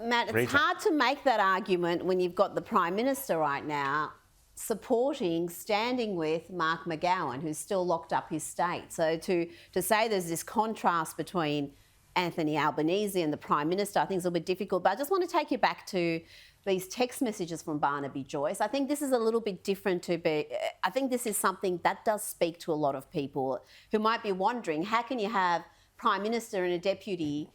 Matt, it's hard to make that argument when you've got the Prime Minister right now standing with Mark McGowan, who's still locked up his state. So to say there's this contrast between Anthony Albanese and the Prime Minister, I think is a bit difficult. But I just want to take you back to these text messages from Barnaby, Joyce. I think this is a little bit different I think this is something that does speak to a lot of people who might be wondering, how can you have Prime Minister and a Deputy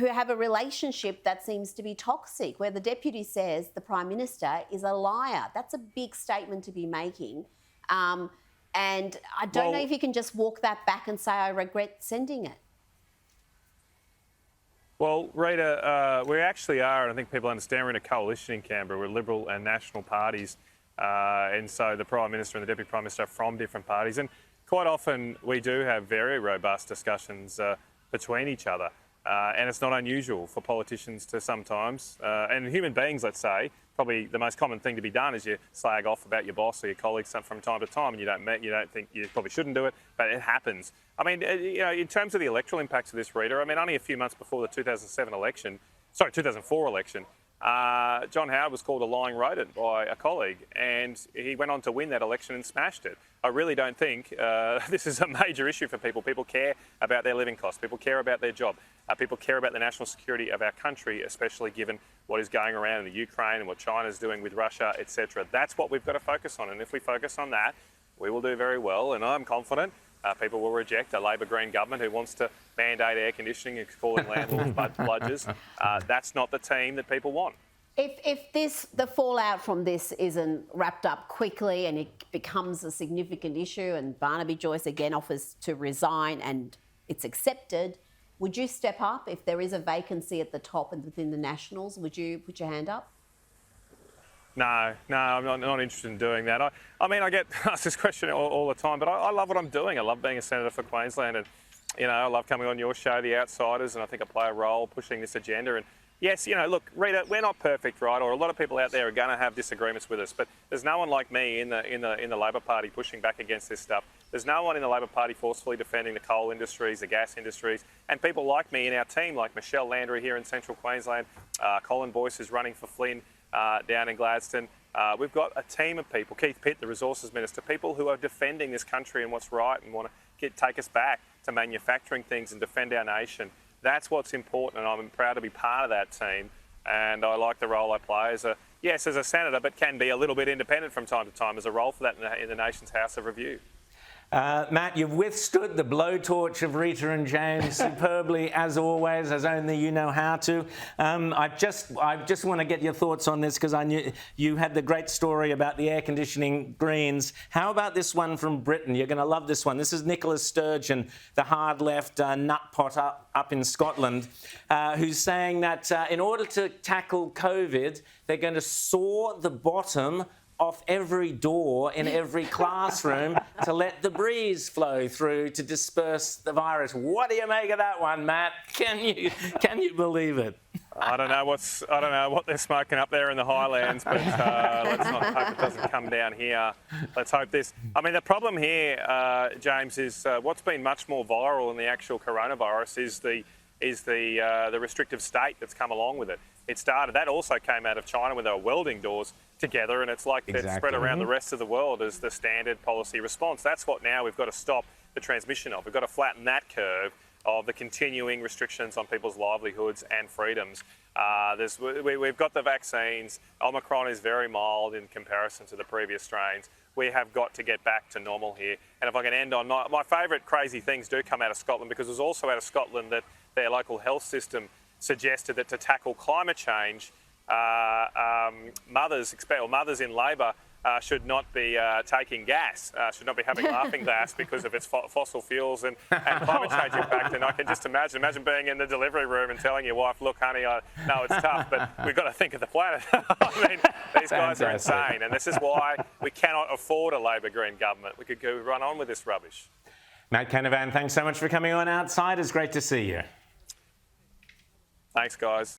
who have a relationship that seems to be toxic, where the Deputy says the Prime Minister is a liar? That's a big statement to be making. And I don't know if you can just walk that back and say, I regret sending it. Well, Rita, we actually are, and I think people understand, we're in a coalition in Canberra. We're Liberal and National parties, and so the Prime Minister and the Deputy Prime Minister are from different parties. And quite often we do have very robust discussions between each other. And it's not unusual for politicians to sometimes, and human beings, let's say, probably the most common thing to be done is you slag off about your boss or your colleagues from time to time, and you don't think you probably shouldn't do it, but it happens. I mean, in terms of the electoral impacts of this, Rita, I mean, only a few months before the 2004 election, John Howard was called a lying rodent by a colleague, and he went on to win that election and smashed it. I really don't think this is a major issue for people. People care about their living costs. People care about their job. People care about the national security of our country, especially given what is going around in the Ukraine and what China's doing with Russia, etc. That's what we've got to focus on. And if we focus on that, we will do very well. And I'm confident people will reject a Labor Green government who wants to mandate air conditioning and calling landlords bludgers. That's not the team that people want. If the fallout from this isn't wrapped up quickly and it becomes a significant issue, and Barnaby Joyce again offers to resign and it's accepted, would you step up if there is a vacancy at the top and within the Nationals? Would you put your hand up? No, I'm not interested in doing that. I mean, I get asked this question all the time, but I love what I'm doing. I love being a senator for Queensland, and I love coming on your show, The Outsiders, and I think I play a role pushing this agenda. And yes, look, Rita, we're not perfect, right? Or a lot of people out there are going to have disagreements with us, but there's no one like me in the Labor Party pushing back against this stuff. There's no one in the Labor Party forcefully defending the coal industries, the gas industries, and people like me in our team, like Michelle Landry here in Central Queensland, Colin Boyce is running for Flynn down in Gladstone. We've got a team of people, Keith Pitt, the Resources Minister, people who are defending this country and what's right and want to take us back to manufacturing things and defend our nation. That's what's important, and I'm proud to be part of that team. And I like the role I play as a senator, but can be a little bit independent from time to time as a role for that in the nation's House of Review. Matt, you've withstood the blowtorch of Rita and James superbly, as always, as only you know how to. I just want to get your thoughts on this, because I knew you had the great story about the air conditioning Greens. How about this one from Britain? You're going to love this one. This is NICOLA Sturgeon, the hard left nutpot up in Scotland, who's saying that in order to tackle COVID, they're going to saw the bottom off every door in every classroom to let the breeze flow through to disperse the virus. What do you make of that one, Matt? Can you believe it? I don't know what they're smoking up there in the Highlands, but let's not hope it doesn't come down here. Let's hope this. I mean, the problem here, James, is what's been much more viral than the actual coronavirus is the restrictive state that's come along with it. That also came out of China, where they were welding doors together, and it's like it's spread around the rest of the world as the standard policy response. That's what now we've got to stop the transmission of. We've got to flatten that curve of the continuing restrictions on people's livelihoods and freedoms. We've got the vaccines. Omicron is very mild in comparison to the previous strains. We have got to get back to normal here. And if I can end on my favourite crazy things do come out of Scotland, because it was also out of Scotland that their local health system suggested that to tackle climate change, mothers in labour should not be taking gas, should not be having laughing gas because of its fossil fuels and climate change impact. And I can just imagine being in the delivery room and telling your wife, look, honey, I know it's tough, but we've got to think of the planet. I mean, these guys are insane. And this is why we cannot afford a Labor Green government. We could go run on with this rubbish. Matt Canavan, thanks so much for coming on Outside. It's great to see you. Thanks, guys.